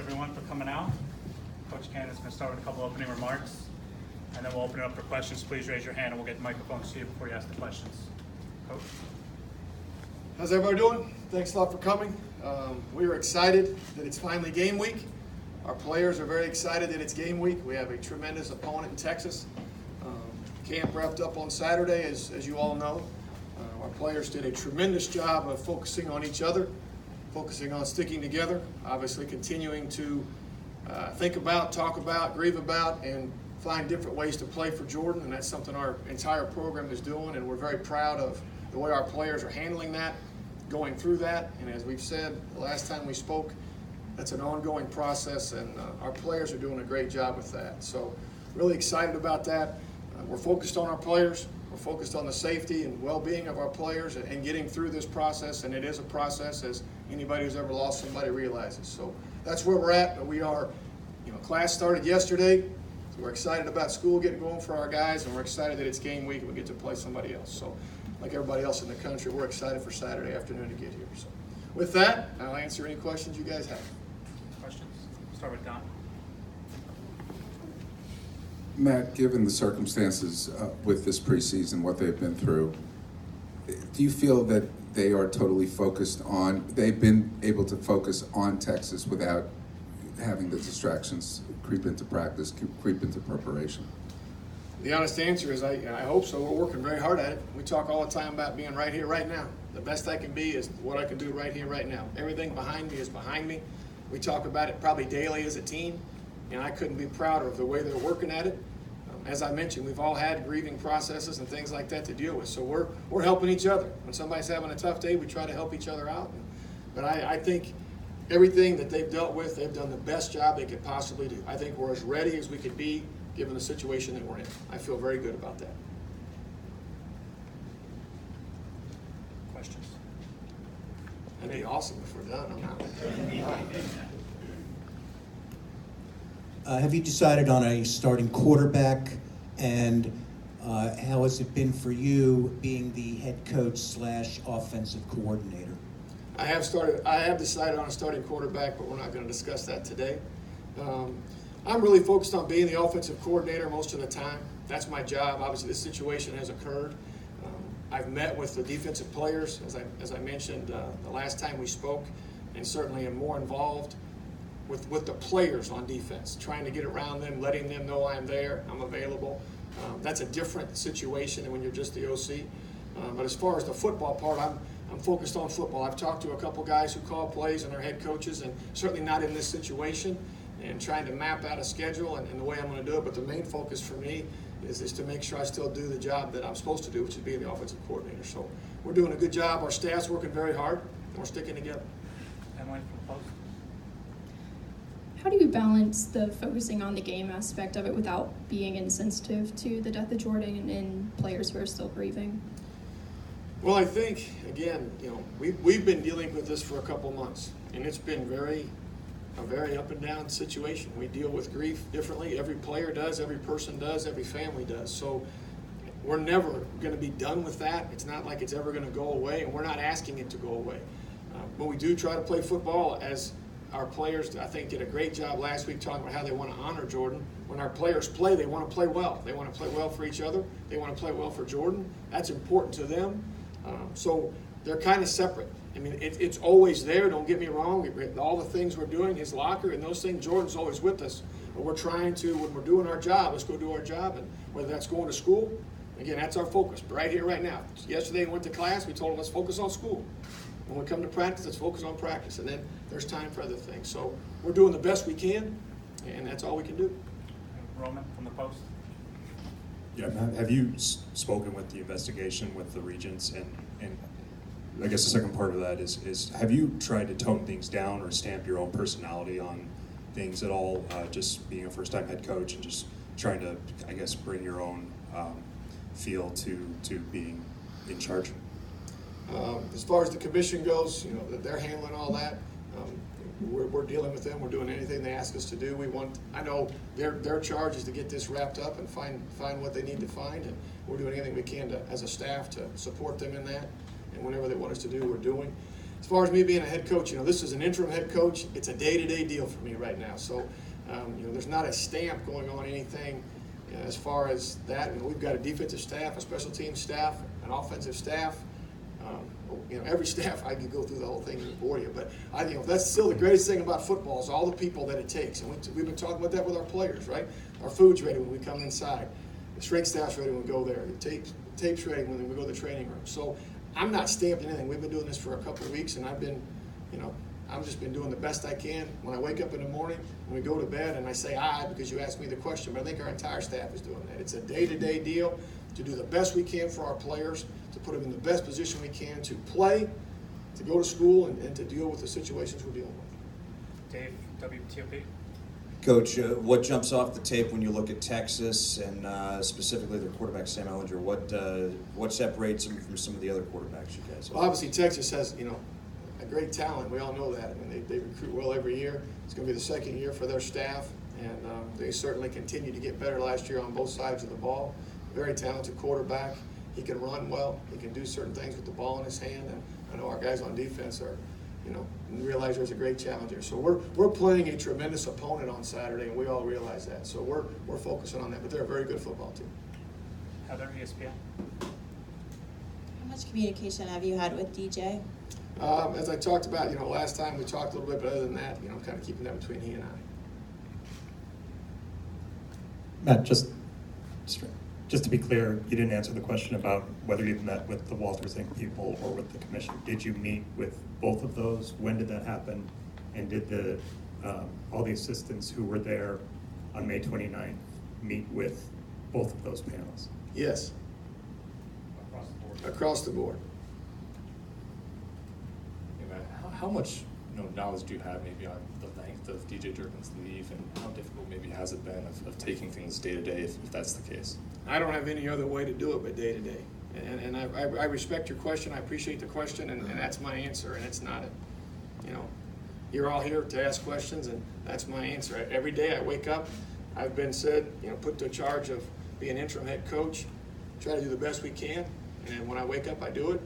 everyone for coming out. Coach Candace is going to start with a couple opening remarks, and then we'll open it up for questions. Please raise your hand and we'll get the microphones to you before you ask the questions. Coach? How's everybody doing? Thanks a lot for coming. We are excited that it's finally game week. Our players are very excited that it's game week. We have a tremendous opponent in Texas. Camp wrapped up on Saturday, as you all know. Our players did a tremendous job of focusing on each other, focusing on sticking together, obviously continuing to think about, talk about, grieve about, and find different ways to play for Jordan, and that's something our entire program is doing, and we're very proud of the way our players are handling that, going through that, and as we've said the last time we spoke, that's an ongoing process, and our players are doing a great job with that. So really excited about that. We're focused on our players. We're focused on the safety and well-being of our players and getting through this process, and it is a process, as anybody who's ever lost somebody realizes. So that's where we're at. But we are, class started yesterday, so we're excited about school getting going for our guys, and we're excited that it's game week and we get to play somebody else. So like everybody else in the country, we're excited for Saturday afternoon to get here. So with that, I'll answer any questions you guys have. Questions? Start with Don. Matt, given the circumstances with this preseason, what they've been through, do you feel that they are totally focused on, they've been able to focus on Texas without having the distractions creep into practice, creep into preparation? The honest answer is I hope so. We're working very hard at it. We talk all the time about being right here, right now. The best I can be is what I can do right here, right now. Everything behind me is behind me. We talk about it probably daily as a team, and I couldn't be prouder of the way they're working at it. As I mentioned, we've all had grieving processes and things like that to deal with. So we're helping each other. When somebody's having a tough day, we try to help each other out. But I think everything that they've dealt with, they've done the best job they could possibly do. I think we're as ready as we could be given the situation that we're in. I feel very good about that. Questions? That'd be awesome if we're done. I'm not. Have you decided on a starting quarterback, and how has it been for you being the head coach / offensive coordinator? I have decided on a starting quarterback, but we're not going to discuss that today. I'm really focused on being the offensive coordinator most of the time. That's my job. Obviously, this situation has occurred. I've met with the defensive players, as I mentioned the last time we spoke, and certainly am more involved with the players on defense, trying to get around them, letting them know I'm there, I'm available. That's a different situation than when you're just the OC. But as far as the football part, I'm focused on football. I've talked to a couple guys who call plays and are head coaches, and certainly not in this situation, and trying to map out a schedule and the way I'm going to do it. But the main focus for me is to make sure I still do the job that I'm supposed to do, which is being the offensive coordinator. So we're doing a good job. Our staff's working very hard, and we're sticking together. Emily from the Post. How do you balance the focusing on the game aspect of it without being insensitive to the death of Jordan and players who are still grieving? Well, I think, again, we've been dealing with this for a couple months, and it's been a very up and down situation. We deal with grief differently. Every player does, every person does, every family does. So we're never going to be done with that. It's not like it's ever going to go away, and we're not asking it to go away. But we do try to play football, as our players, I think, did a great job last week talking about how they want to honor Jordan. When our players play, they want to play well. They want to play well for each other. They want to play well for Jordan. That's important to them. So they're kind of separate. I mean, it's always there, don't get me wrong. All the things we're doing, his locker and those things, Jordan's always with us. But we're trying to, when we're doing our job, let's go do our job. And whether that's going to school, again, that's our focus. But right here, right now. Yesterday we went to class, we told them let's focus on school. When we come to practice, let's focus on practice. And then there's time for other things. So we're doing the best we can, and that's all we can do. Roman from the Post. Yeah, have you spoken with the investigation with the Regents? And I guess the second part of that is have you tried to tone things down or stamp your own personality on things at all, just being a first-time head coach and just trying to, I guess, bring your own feel to being in charge? As far as the commission goes, they're handling all that. We're dealing with them. We're doing anything they ask us to do. I know their charge is to get this wrapped up and find what they need to find, and we're doing anything we can as a staff to support them in that. And whatever they want us to do, we're doing. as far as me being a head coach, this is an interim head coach. It's a day-to-day deal for me right now. So, there's not a stamp going on anything as far as that. We've got a defensive staff, a special teams staff, an offensive staff. Every staff, I could go through the whole thing and bore you, but that's still the greatest thing about football is all the people that it takes. And we've been talking about that with our players, right? Our food's ready when we come inside. The strength staff's ready when we go there. The tape's ready when we go to the training room. So I'm not stamping anything. We've been doing this for a couple of weeks, and I've just been doing the best I can. When I wake up in the morning, when we go to bed, and I say I because you asked me the question, but I think our entire staff is doing that. It's a day-to-day deal to do the best we can for our players, to put them in the best position we can to play, to go to school, and to deal with the situations we're dealing with. Dave, WTOP. Coach, what jumps off the tape when you look at Texas and specifically their quarterback Sam Ehlinger? What separates him from some of the other quarterbacks you guys have? Well, obviously Texas has a great talent. We all know that. They recruit well every year. It's going to be the second year for their staff, and they certainly continue to get better last year on both sides of the ball. Very talented quarterback. He can run well. He can do certain things with the ball in his hand, and I know our guys on defense are, realize there's a great challenger. So we're playing a tremendous opponent on Saturday, and we all realize that. So we're focusing on that. But they're a very good football team. Heather, ESPN. How much communication have you had with DJ? As I talked about, last time we talked a little bit, but other than that, kind of keeping that between he and I. Matt, just to be clear, you didn't answer the question about whether you met with the Walters Inc. people or with the commission. Did you meet with both of those? When did that happen? And did all the assistants who were there on May 29th meet with both of those panels? Yes. Across the board. Across the board. Hey, Matt, how much knowledge do you have maybe on the length of DJ Durkin's leave, and how difficult maybe has it been of taking things day to day if that's the case? I don't have any other way to do it but day to day. And I respect your question. I appreciate the question, and that's my answer. And it's not, you're all here to ask questions, and that's my answer. Every day I wake up, I've been put to charge of being interim head coach, try to do the best we can. And when I wake up, I do it.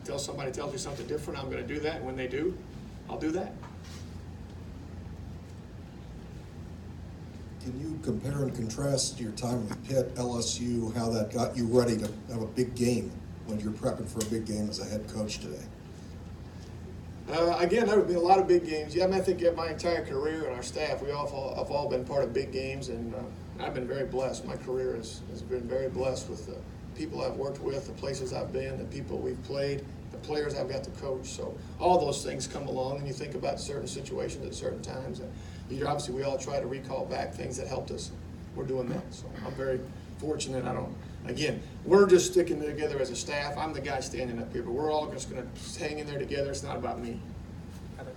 Until somebody tells me something different, I'm going to do that. And when they do, I'll do that. Can you compare and contrast your time with Pitt, LSU, how that got you ready to have a big game when you're prepping for a big game as a head coach today? Again, there have been a lot of big games. Yeah, I think my entire career and our staff, we all have all been part of big games, and I've been very blessed. My career has been very blessed with the people I've worked with, the places I've been, the people we've played, the players I've got to coach. So all those things come along, and you think about certain situations at certain times. And obviously, we all try to recall back things that helped us. We're doing that. So I'm very fortunate. Again, we're just sticking together as a staff. I'm the guy standing up here, but we're all just going to hang in there together. It's not about me. Heather.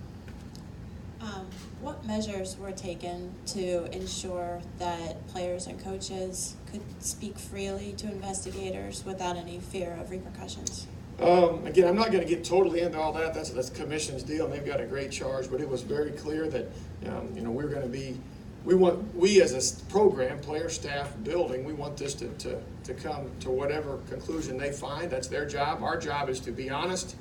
What measures were taken to ensure that players and coaches could speak freely to investigators without any fear of repercussions? Again, I'm not going to get totally into all that. That's the commission's deal, and they've got a great charge. But it was very clear that we're going to be. We as a program, player, staff, building, we want this to come to whatever conclusion they find. That's their job. Our job is to be honest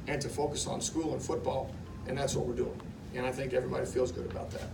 and to focus on school and football, and that's what we're doing. And I think everybody feels good about that.